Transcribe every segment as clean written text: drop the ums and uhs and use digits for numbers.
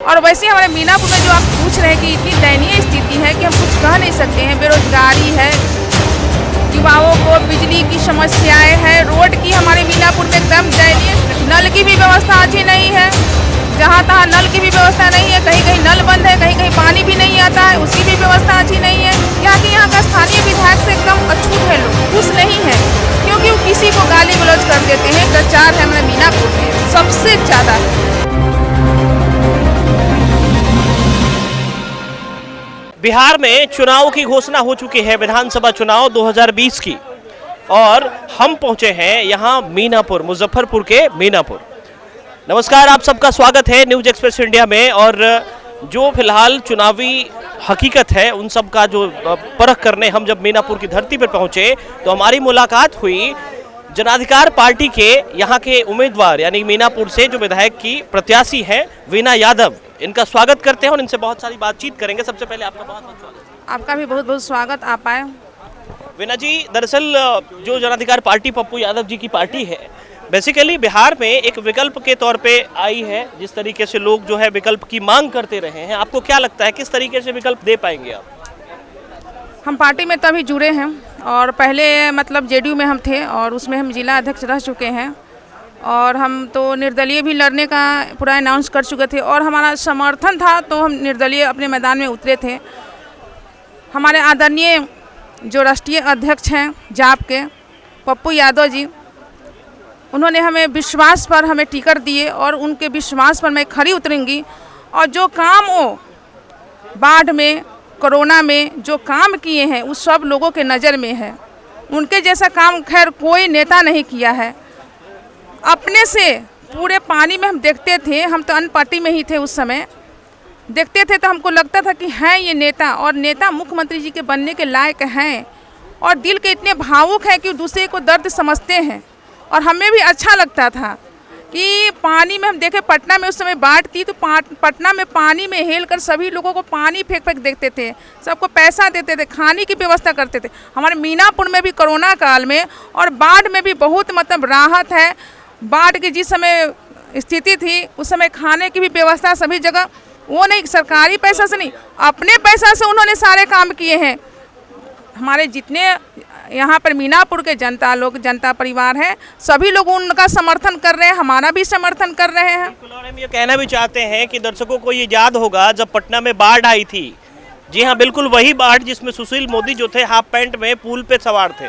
और वैसे हमारे मीनापुर में जो आप पूछ रहे हैं कि इतनी दयनीय स्थिति है कि हम कुछ कह नहीं सकते हैं। बेरोजगारी है, युवाओं को बिजली की समस्याएं हैं, रोड की हमारे मीनापुर में एकदम दयनीय, नल की भी व्यवस्था अच्छी नहीं है, जहाँ तहाँ नल की भी व्यवस्था नहीं है, कहीं कहीं नल बंद है, कहीं कहीं पानी भी नहीं आता है, उसकी भी व्यवस्था अच्छी नहीं है। यहाँ का स्थानीय विधायक से एकदम अछूत है, लोग खुश नहीं है क्योंकि वो किसी को गाली गलौज कर देते हैं। प्रचार है हमारे मीनापुर में सबसे ज़्यादा। बिहार में चुनाव की घोषणा हो चुकी है, विधानसभा चुनाव 2020 की, और हम पहुंचे हैं यहाँ मीनापुर, मुजफ्फरपुर के मीनापुर। नमस्कार, आप सबका स्वागत है न्यूज एक्सप्रेस इंडिया में। और जो फिलहाल चुनावी हकीकत है उन सब का जो परख करने हम जब मीनापुर की धरती पर पहुंचे तो हमारी मुलाकात हुई जनाधिकार पार्टी के यहाँ के उम्मीदवार यानी मीनापुर से जो विधायक की प्रत्याशी हैं वीना यादव। इनका स्वागत करते हैं और इनसे बहुत सारी बातचीत करेंगे। सबसे पहले आपका बहुत बहुत स्वागत। आपका भी बहुत बहुत स्वागत, आप आए। वीना जी, दरअसल जो जनाधिकार पार्टी पप्पू यादव जी की पार्टी है, बेसिकली बिहार में एक विकल्प के तौर पे आई है। जिस तरीके से लोग जो है विकल्प की मांग करते रहे हैं, आपको क्या लगता है किस तरीके से विकल्प दे पाएंगे आप? हम पार्टी में तभी जुड़े हैं और पहले मतलब जेडीयू में हम थे और उसमें हम जिला अध्यक्ष रह चुके हैं और हम तो निर्दलीय भी लड़ने का पूरा अनाउंस कर चुके थे और हमारा समर्थन था तो हम निर्दलीय अपने मैदान में उतरे थे। हमारे आदरणीय जो राष्ट्रीय अध्यक्ष हैं जाप के पप्पू यादव जी, उन्होंने हमें विश्वास पर हमें टिकट दिए और उनके विश्वास पर मैं खरी उतरूंगी। और जो काम वो बाढ़ में, कोरोना में जो काम किए हैं उस सब लोगों के नज़र में है। उनके जैसा काम खैर कोई नेता नहीं किया है। अपने से पूरे पानी में हम देखते थे, हम तो अन्य पार्टी में ही थे उस समय, देखते थे तो हमको लगता था कि हैं ये नेता, और नेता मुख्यमंत्री जी के बनने के लायक हैं और दिल के इतने भावुक हैं कि दूसरे को दर्द समझते हैं। और हमें भी अच्छा लगता था कि पानी में हम देखे पटना में उस समय बाढ़ थी तो पटना में पानी में हेल कर सभी लोगों को पानी फेंक फेंक देखते थे, सबको पैसा देते थे, खाने की व्यवस्था करते थे। हमारे मीनापुर में भी कोरोना काल में और बाढ़ में भी बहुत मतलब राहत है। बाढ़ की जिस समय स्थिति थी उस समय खाने की भी व्यवस्था सभी जगह, वो नहीं सरकारी पैसा से नहीं, अपने पैसा से उन्होंने सारे काम किए हैं। हमारे जितने यहाँ पर मीनापुर के जनता लोग, जनता परिवार है, सभी लोग उनका समर्थन कर रहे हैं, हमारा भी समर्थन कर रहे हैं। और हम ये कहना भी चाहते हैं कि दर्शकों को ये याद होगा जब पटना में बाढ़ आई थी, जी हाँ बिल्कुल वही बाढ़ जिसमें सुशील मोदी जो थे हाफ पैंट में पूल पे सवार थे,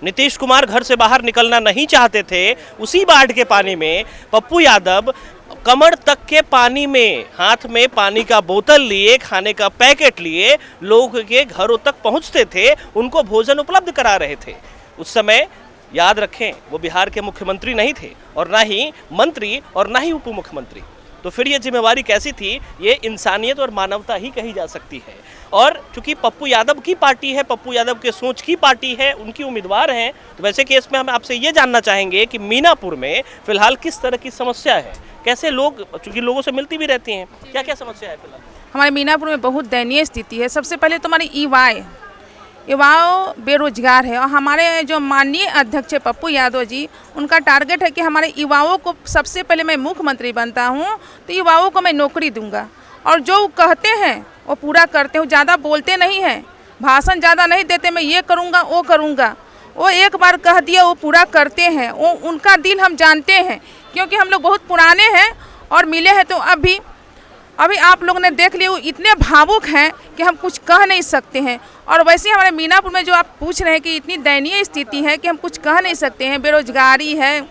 नीतीश कुमार घर से बाहर निकलना नहीं चाहते थे, उसी बाढ़ के पानी में पप्पू यादव कमर तक के पानी में हाथ में पानी का बोतल लिए, खाने का पैकेट लिए लोग के घरों तक पहुंचते थे, उनको भोजन उपलब्ध करा रहे थे। उस समय याद रखें वो बिहार के मुख्यमंत्री नहीं थे और ना ही मंत्री और ना ही उप मुख्यमंत्री, तो फिर ये जिम्मेवारी कैसी थी? ये इंसानियत और मानवता ही कही जा सकती है। और चूंकि पप्पू यादव की पार्टी है, पप्पू यादव के सोच की पार्टी है, उनकी उम्मीदवार हैं, तो वैसे केस में हम आपसे ये जानना चाहेंगे कि मीनापुर में फिलहाल किस तरह की समस्या है, कैसे लोग, चूंकि लोगों से मिलती भी रहती हैं, क्या क्या समस्या है फिलहाल? हमारे मीनापुर में बहुत दयनीय स्थिति है। सबसे पहले तो हमारे युवाओं बेरोजगार है और हमारे जो माननीय अध्यक्ष है पप्पू यादव जी, उनका टारगेट है कि हमारे युवाओं को सबसे पहले मैं मुख्यमंत्री बनता हूँ तो युवाओं को मैं नौकरी दूंगा, और जो कहते हैं वो पूरा करते हैं। ज़्यादा बोलते नहीं हैं, भाषण ज़्यादा नहीं देते, मैं ये करूँगा वो करूँगा, वो एक बार कह दिया वो पूरा करते हैं। वो उनका दिल हम जानते हैं क्योंकि हम लोग बहुत पुराने हैं और मिले हैं, तो अभी आप लोगों ने देख लिया, वो इतने भावुक हैं कि हम कुछ कह नहीं सकते हैं। और वैसे हमारे मीनापुर में जो आप पूछ रहे हैं कि इतनी दयनीय स्थिति है कि हम कुछ कह नहीं सकते हैं। बेरोजगारी है,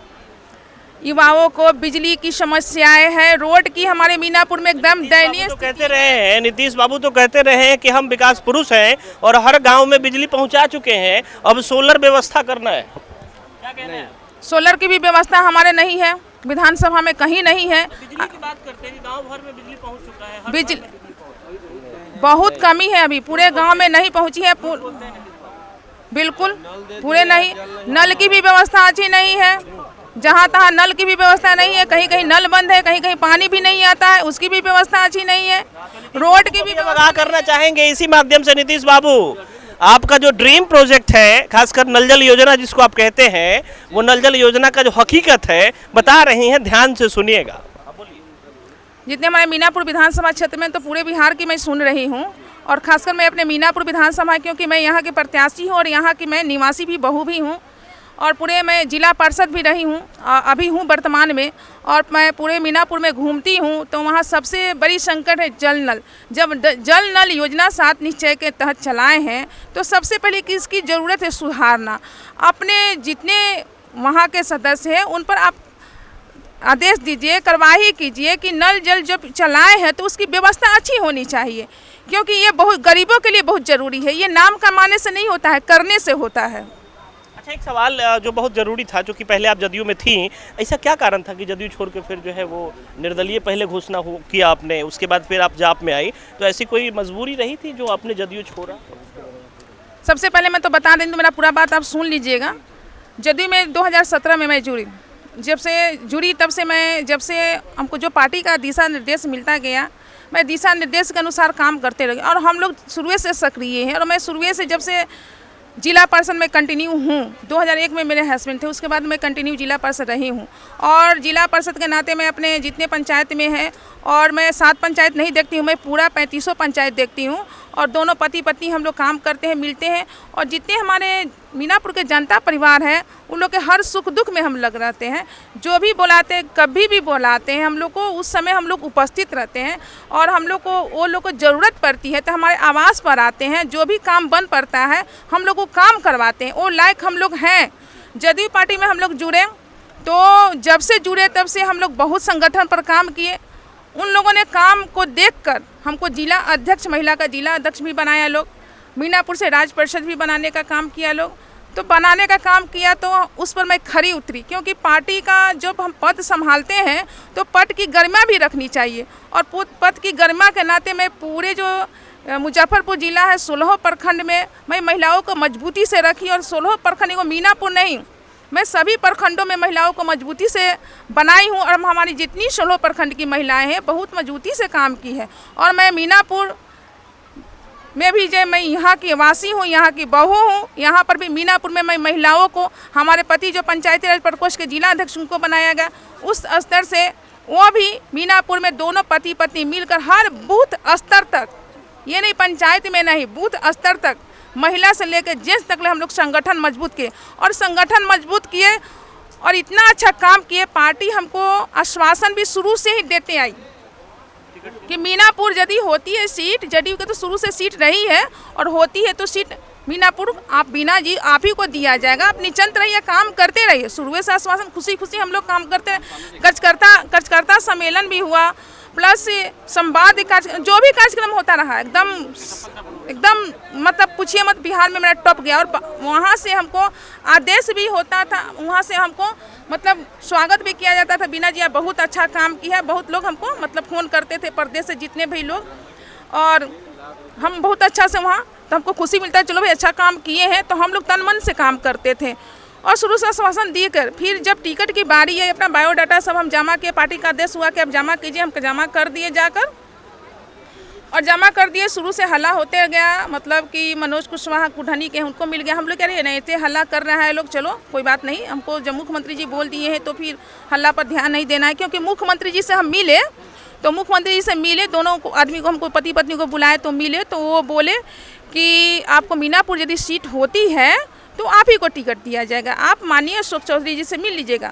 युवाओं को बिजली की समस्याएं हैं, रोड की हमारे मीनापुर में एकदम दयनीय। तो कहते रहे हैं, नीतीश बाबू तो कहते रहे हैं कि हम विकास पुरुष हैं और हर गाँव में बिजली पहुँचा चुके हैं, अब सोलर व्यवस्था करना है, क्या कहना है? सोलर की भी व्यवस्था हमारे नहीं है, विधानसभा में कहीं नहीं है। बिजली की बात करते हैं, गांव भर में बिजली पहुंच चुका है, बिजली बहुत कमी है, अभी पूरे गांव में नहीं पहुंची है, बिल्कुल पूरे नहीं। नल की भी व्यवस्था अच्छी नहीं है, जहां तहां नल की भी व्यवस्था नहीं है, कहीं कहीं नल बंद है, कहीं कहीं पानी भी नहीं आता है, उसकी भी व्यवस्था अच्छी नहीं है। रोड की भी व्यवस्था करना चाहेंगे इसी माध्यम से नीतीश बाबू, आपका जो ड्रीम प्रोजेक्ट है, खासकर नल जल योजना जिसको आप कहते हैं, वो नल जल योजना का जो हकीकत है बता रही हैं, ध्यान से सुनिएगा। जितने हमारे मीनापुर विधानसभा क्षेत्र में, तो पूरे बिहार की मैं सुन रही हूँ, और खासकर मैं अपने मीनापुर विधानसभा, क्योंकि मैं यहाँ के प्रत्याशी हूँ और यहाँ की मैं निवासी भी बहू भी हूँ, और पूरे मैं जिला पार्षद भी रही हूँ, अभी हूँ वर्तमान में, और मैं पूरे मीनापुर में घूमती हूँ। तो वहाँ सबसे बड़ी संकट है जल नल। जब जल नल योजना 7 निश्चय के तहत चलाए हैं, तो सबसे पहले किसकी ज़रूरत है? सुधारना। अपने जितने वहाँ के सदस्य हैं उन पर आप आदेश दीजिए, कार्रवाई कीजिए कि नल जल जब चलाए हैं तो उसकी व्यवस्था अच्छी होनी चाहिए, क्योंकि ये बहुत गरीबों के लिए बहुत ज़रूरी है। ये नाम कमाने से नहीं होता है, करने से होता है। अच्छा, एक सवाल जो बहुत ज़रूरी था, जो कि पहले आप जदयू में थी, ऐसा क्या कारण था कि जदयू छोड़ के फिर जो है वो निर्दलीय पहले घोषणा किया आपने, उसके बाद फिर आप जाप में आई, तो ऐसी कोई मजबूरी रही थी जो आपने जदयू छोड़ा? सबसे पहले मैं तो बता दें, तो मेरा पूरा बात आप सुन लीजिएगा। जदयू में 2017 में मैं जुड़ी। जब से जुड़ी तब से मैं, जब से हमको जो पार्टी का दिशा निर्देश मिलता गया, मैं दिशा निर्देश के अनुसार काम करते रही, और हम लोग शुरू से सक्रिय हैं। और मैं शुरू से, जब से जिला पार्षद में कंटिन्यू हूँ, 2001 में मेरे हस्बैंड थे, उसके बाद मैं कंटिन्यू जिला पार्षद रही हूँ। और जिला पार्षद के नाते मैं अपने जितने पंचायत में हैं, और मैं 7 पंचायत नहीं देखती हूँ, मैं पूरा 3500 पंचायत देखती हूँ, और दोनों पति पत्नी हम लोग काम करते हैं, मिलते हैं। और जितने हमारे मीनापुर के जनता परिवार है, उन लोग के हर सुख दुख में हम लग रहते हैं। जो भी बुलाते हैं, कभी भी बुलाते हैं, हम लोग को उस समय हम लोग उपस्थित रहते हैं। और हम लोग को, वो लोग को ज़रूरत पड़ती है तो हमारे आवास पर आते हैं। जो भी काम बन पड़ता है हम लोग को काम करवाते हैं। वो लायक हम लोग हैं। जदयू पार्टी में हम लोग जुड़े, तो जब से जुड़े तब से हम लोग बहुत संगठन पर काम किए। उन लोगों ने काम को देखकर हमको जिला अध्यक्ष, महिला का जिला अध्यक्ष भी बनाया लोग, मीनापुर से राज्य परिषद भी बनाने का काम किया लोग। तो बनाने का काम किया तो उस पर मैं खरी उतरी, क्योंकि पार्टी का जब हम पद संभालते हैं तो पद की गरिमा भी रखनी चाहिए। और पद की गरिमा के नाते मैं पूरे जो मुजफ्फरपुर जिला है, 16 प्रखंड में मैं महिलाओं को मजबूती से रखी। और 16 प्रखंड को मीनापुर नहीं, मैं सभी प्रखंडों में महिलाओं को मजबूती से बनाई हूँ। और हमारी जितनी 16 प्रखंड की महिलाएं हैं, बहुत मजबूती से काम की है। और मैं मीनापुर में भी, जो मैं यहाँ की वासी हूँ, यहाँ की बहू हूँ, यहाँ पर भी मीनापुर में मैं महिलाओं को, हमारे पति जो पंचायती राज प्रकोष्ठ के जिला अध्यक्ष, उनको बनाया गया, उस स्तर से वो भी मीनापुर में दोनों पति पत्नी मिलकर हर बूथ स्तर तक, ये नहीं पंचायत में नहीं, बूथ स्तर तक, महिला से लेकर जेंट्स तक हम लोग संगठन मजबूत किए। और संगठन मजबूत किए और इतना अच्छा काम किए। पार्टी हमको आश्वासन भी शुरू से ही देते आई कि मीनापुर यदि होती है सीट, जदयू के तो शुरू से सीट रही है, और होती है तो सीट मीनापुर आप बीना जी आप ही को दिया जाएगा। आप निश्चिंत रहिए, काम करते रहिए। शुरू से आश्वासन, खुशी खुशी हम लोग काम करते रहे। कार्यकर्ता सम्मेलन भी हुआ, प्लस संवाद जो भी कार्यक्रम होता रहा, एकदम मतलब पूछिए मत, बिहार में मेरा टॉप गया। और वहाँ से हमको आदेश भी होता था, वहाँ से हमको मतलब स्वागत भी किया जाता था। बीना जी आप बहुत अच्छा काम किया है। बहुत लोग हमको मतलब फ़ोन करते थे, प्रदेश से जितने भी लोग, और हम बहुत अच्छा से वहाँ, तो हमको खुशी मिलता है, चलो भाई अच्छा काम किए हैं। तो हम लोग तन मन से काम करते थे। और शुरू से आश्वासन देकर फिर जब टिकट की बारी है, अपना बायोडाटा सब हम जमा किए। पार्टी का आदेश हुआ कि आप जमा कीजिए, हम जमा कर दिए जाकर, और जमा कर दिए। शुरू से हल्ला होते गया, मतलब कि मनोज कुशवाहा कुढ़नी के उनको मिल गया। हम लोग कह रहे नहीं थे, हल्ला कर रहा है लोग, चलो कोई बात नहीं। हमको जब मुख्यमंत्री जी बोल दिए हैं तो फिर हल्ला पर ध्यान नहीं देना है, क्योंकि मुख्यमंत्री जी से हम मिले, तो मुख्यमंत्री जी से मिले, दोनों आदमी को, हमको पति पत्नी को बुलाए तो मिले, तो वो बोले कि आपको मीनापुर यदि सीट होती है तो आप ही को टिकट दिया जाएगा, आप माननीय अशोक चौधरी जी से मिल लीजिएगा।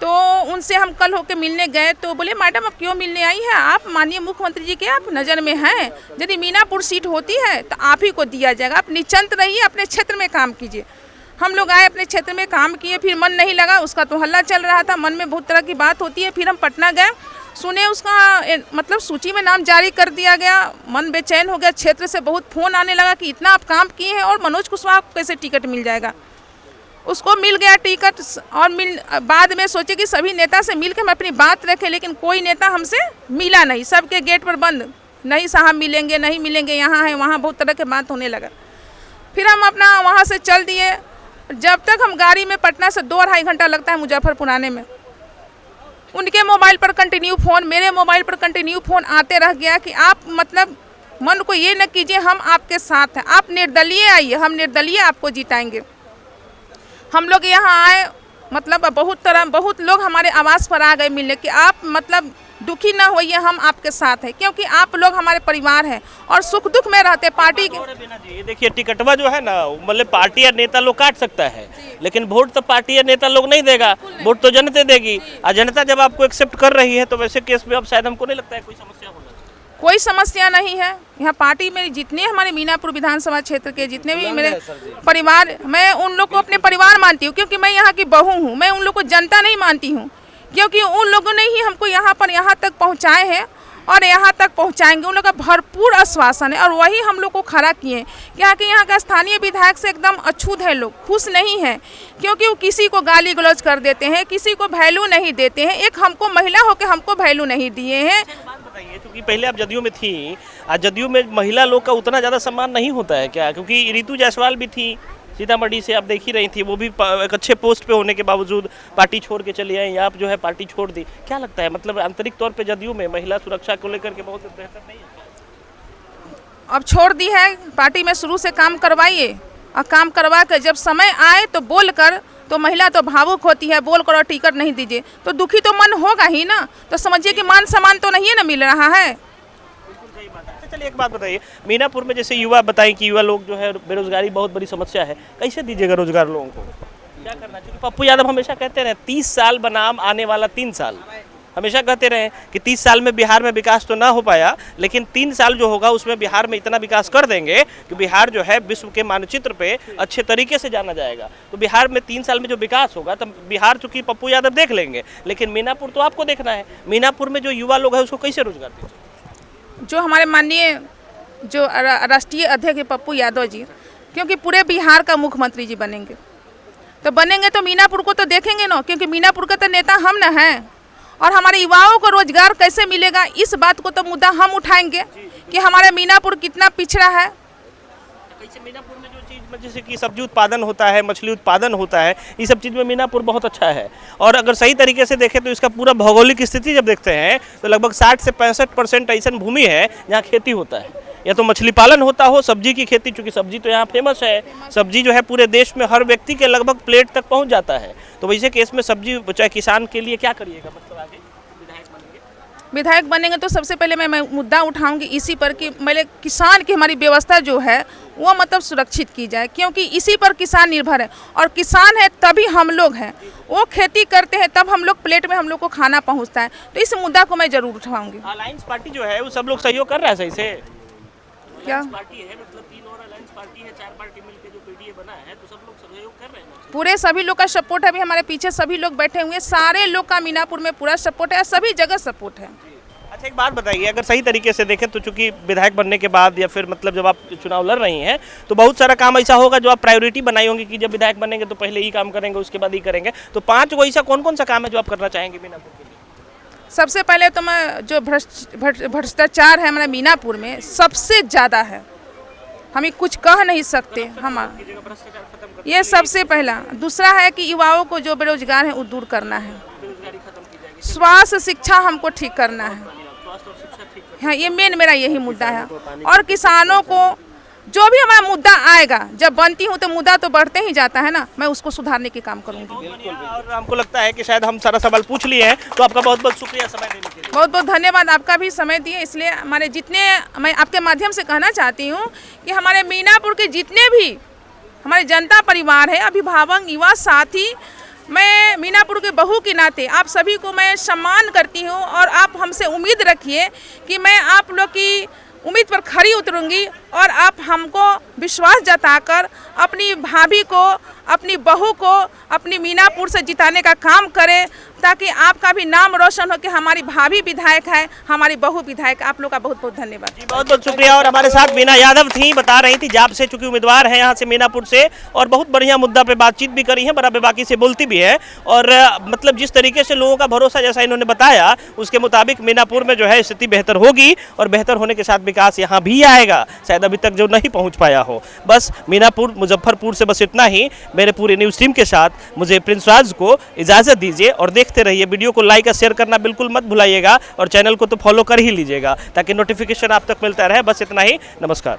तो उनसे हम कल होकर मिलने गए, तो बोले मैडम आप क्यों मिलने आई हैं, आप माननीय मुख्यमंत्री जी के आप नज़र में हैं, यदि मीनापुर सीट होती है तो आप ही को दिया जाएगा, आप निश्चिंत रहिए, अपने क्षेत्र में काम कीजिए। हम लोग आए, अपने क्षेत्र में काम किए। फिर मन नहीं लगा, उसका तो हल्ला चल रहा था, मन में बहुत तरह की बात होती है। फिर हम पटना गए, सुने उसका मतलब सूची में नाम जारी कर दिया गया। मन बेचैन हो गया, क्षेत्र से बहुत फ़ोन आने लगा कि इतना आप काम किए हैं और मनोज कुशवाहा को कैसे टिकट मिल जाएगा। उसको मिल गया टिकट, और बाद में सोचे कि सभी नेता से मिल के हम अपनी बात रखें, लेकिन कोई नेता हमसे मिला नहीं, सबके गेट पर बंद, नहीं साहब मिलेंगे, नहीं मिलेंगे, यहाँ है वहाँ, बहुत तरह के बात होने लगा। फिर हम अपना वहाँ से चल दिए। जब तक हम गाड़ी में, पटना से 2-2.5 घंटा लगता है मुजफ्फरपुर आने में, उनके मोबाइल पर कंटिन्यू फ़ोन, मेरे मोबाइल पर कंटिन्यू फ़ोन आते रह गया कि आप मतलब मन को ये न कीजिए, हम आपके साथ हैं, आप निर्दलीय आइए, हम निर्दलीय आपको जिताएंगे। हम लोग यहाँ आए, मतलब बहुत लोग हमारे आवास पर आ गए मिलने कि आप मतलब दुखी ना होइए, हम आपके साथ हैं, क्योंकि आप लोग हमारे परिवार हैं और सुख दुख में रहते पार्टी के। और बीना जी, ये देखिए टिकटवा जो है ना, मतलब पार्टी या नेता लोग काट सकता है, लेकिन वोट तो पार्टी या नेता लोग नहीं देगा, वोट तो जनता देगी। और जनता जब आपको एक्सेप्ट कर रही है तो वैसे केस में अब शायद हमको नहीं लगता है कोई समस्या होना। कोई समस्या नहीं है। यहाँ पार्टी में जितने हमारे मीनापुर विधानसभा क्षेत्र के जितने भी मेरे परिवार, मैं उन लोग को अपने परिवार मानती हूँ, क्योंकि मैं यहाँ की बहू हूँ। मैं उन लोग को जनता नहीं मानती हूँ, क्योंकि उन लोगों ने ही हमको यहाँ तक पहुँचाए हैं और यहाँ तक पहुँचाएंगे। उन लोग का भरपूर आश्वासन है और वही हम लोग को खड़ा किए कि यहाँ का स्थानीय विधायक से एकदम अछूत है, लोग खुश नहीं हैं, क्योंकि वो किसी को गाली गलौज कर देते हैं, किसी को वैल्यू नहीं देते हैं। एक हमको महिला होकर हमको वैल्यू नहीं दिए हैं। बताइए, क्योंकि पहले आप जदयू में थी, आज जदयू में महिला लोग का उतना ज़्यादा सम्मान नहीं होता है क्या? क्योंकि ऋतु जायसवाल भी थी सीतामढ़ी से, आप देख ही रही थी, वो भी एक अच्छे पोस्ट पे होने के बावजूद पार्टी छोड़ के चली आई। आप जो है पार्टी छोड़ दी, क्या लगता है मतलब आंतरिक तौर पे जदयू में महिला सुरक्षा को लेकर के बहुत बेहतर नहीं है? अब छोड़ दी है, पार्टी में शुरू से काम करवाइए और काम करवा कर जब समय आए तो बोल कर, तो महिला तो भावुक होती है, बोल कर और टिकट नहीं दीजिए तो दुखी तो मन होगा ही ना। तो समझिए कि मान सम्मान तो नहीं है ना मिल रहा है। चलिए एक बात बताइए, मीनापुर में जैसे युवा बताएं कि युवा लोग जो है बेरोजगारी बहुत बड़ी समस्या है, कैसे दीजिएगा रोजगार लोगों को? क्या करना चाहिए? पप्पू यादव हमेशा कहते रहे 30 साल बनाम आने वाला 3 साल, हमेशा कहते रहे कि 30 साल में बिहार में विकास तो ना हो पाया, लेकिन 3 साल जो होगा उसमें बिहार में इतना विकास कर देंगे कि बिहार जो है विश्व के मानचित्र पे अच्छे तरीके से जाना जाएगा। तो बिहार में 3 साल में जो विकास होगा तब बिहार चूंकि पप्पू यादव देख लेंगे, लेकिन मीनापुर तो आपको देखना है। मीनापुर में जो युवा लोग हैं उसको कैसे रोजगार दीजिए? जो हमारे माननीय जो राष्ट्रीय अध्यक्ष पप्पू यादव जी, क्योंकि पूरे बिहार का मुख्यमंत्री जी बनेंगे, तो मीनापुर को तो देखेंगे ना, क्योंकि मीनापुर का तो नेता हम ना हैं। और हमारे युवाओं को रोजगार कैसे मिलेगा, इस बात को तो मुद्दा हम उठाएंगे कि हमारा मीनापुर कितना पिछड़ा है। कैसे मीनापुर में जो चीज़ जैसे कि सब्जी उत्पादन होता है, मछली उत्पादन होता है, ये सब चीज़ में मीनापुर बहुत अच्छा है। और अगर सही तरीके से देखें तो इसका पूरा भौगोलिक स्थिति जब देखते हैं तो लगभग 60 से 65% ऐसा भूमि है जहाँ खेती होता है, या तो मछली पालन होता हो, सब्जी की खेती, चूँकि सब्जी तो यहाँ फेमस है। सब्जी जो है पूरे देश में हर व्यक्ति के लगभग प्लेट तक पहुँच जाता है। तो वैसे केस में सब्जी चाहे किसान के लिए क्या करिएगा, मतलब आगे विधायक बनेंगे तो सबसे पहले मैं मुद्दा उठाऊंगी इसी पर कि पहले किसान की हमारी व्यवस्था जो है वो मतलब सुरक्षित की जाए, क्योंकि इसी पर किसान निर्भर है और किसान है तभी हम लोग हैं। वो खेती करते हैं तब हम लोग प्लेट में हम लोग को खाना पहुंचता है। तो इस मुद्दा को मैं जरूर उठाऊंगी। अलायंस पार्टी जो है वो सब लोग सहयोग कर रहा है सही से? क्या पार्टी है, मतलब 3 और अलायंस पार्टी है, 4 पार्टी मिलकर जो पीडीए बना है, तो सब लोग सहयोग कर रहे हैं? पूरे सभी लोग का सपोर्ट है। अभी हमारे पीछे सभी लोग बैठे हुए, सारे लोग का मीनापुर में पूरा सपोर्ट है, सभी जगह सपोर्ट है। अच्छा एक बात बताइए, अगर सही तरीके से देखें तो चूंकि विधायक बनने के बाद या फिर मतलब जब आप चुनाव लड़ रही हैं तो बहुत सारा काम ऐसा होगा जो आप प्रायोरिटी बनाई होंगी कि जब विधायक बनेंगे तो पहले ही काम करेंगे, उसके बाद ही करेंगे। तो 5 को ऐसा कौन कौन सा काम है जो आप करना चाहेंगे मीनापुर के लिए? सबसे पहले तो मैं जो भ्रष्टाचार है हमारे मीनापुर में सबसे ज़्यादा है, हम कुछ कह नहीं सकते। हम ये सबसे पहला। दूसरा है कि युवाओं को जो बेरोजगार है वो दूर करना है। स्वास्थ्य शिक्षा हमको ठीक करना है। हाँ, ये मेन मेरा यही मुद्दा है। और किसानों को जो भी हमारा मुद्दा आएगा, जब बनती हूँ तो मुद्दा तो बढ़ते ही जाता है ना, मैं उसको सुधारने के काम करूँगी। और हमको लगता है कि शायद हम सारा सवाल पूछ लिए हैं, तो आपका बहुत बहुत शुक्रिया समय देने के लिए। बहुत बहुत धन्यवाद, आपका भी समय दिए। इसलिए हमारे जितने, मैं आपके माध्यम से कहना चाहती हूँ कि हमारे मीनापुर के जितने भी हमारे जनता परिवार है, अभिभावक, युवा साथी, मैं मीनापुर के बहू के नाते आप सभी को मैं सम्मान करती हूँ और आप हमसे उम्मीद रखिए कि मैं आप लोग की उम्मीद पर खरी उतरूंगी और आप हमको विश्वास जताकर अपनी भाभी को, अपनी बहू को अपनी मीनापुर से जिताने का काम करें, ताकि आपका भी नाम रोशन हो कि हमारी भाभी विधायक है, हमारी बहू विधायक। आप लोग का बहुत बहुत धन्यवाद जी, बहुत बहुत शुक्रिया। और हमारे साथ मीना यादव थी, बता रही थी जाप से, चूंकि उम्मीदवार है यहाँ से मीनापुर से, और बहुत बढ़िया मुद्दा पे बातचीत भी करी है, बड़ा बेबाकी से बोलती भी है। और मतलब जिस तरीके से लोगों का भरोसा जैसा इन्होंने बताया उसके मुताबिक मीनापुर में जो है स्थिति बेहतर होगी और बेहतर होने के साथ विकास यहाँ भी आएगा, शायद अभी तक जो नहीं पहुँच पाया हो। बस मीनापुर मुजफ्फरपुर से बस इतना ही। मेरे पूरे न्यूज़ टीम के साथ मुझे प्रिंस राज को इजाज़त दीजिए और देखते रहिए। वीडियो को लाइक और शेयर करना बिल्कुल मत भुलाइएगा और चैनल को तो फॉलो कर ही लीजिएगा ताकि नोटिफिकेशन आप तक मिलता रहे। बस इतना ही, नमस्कार।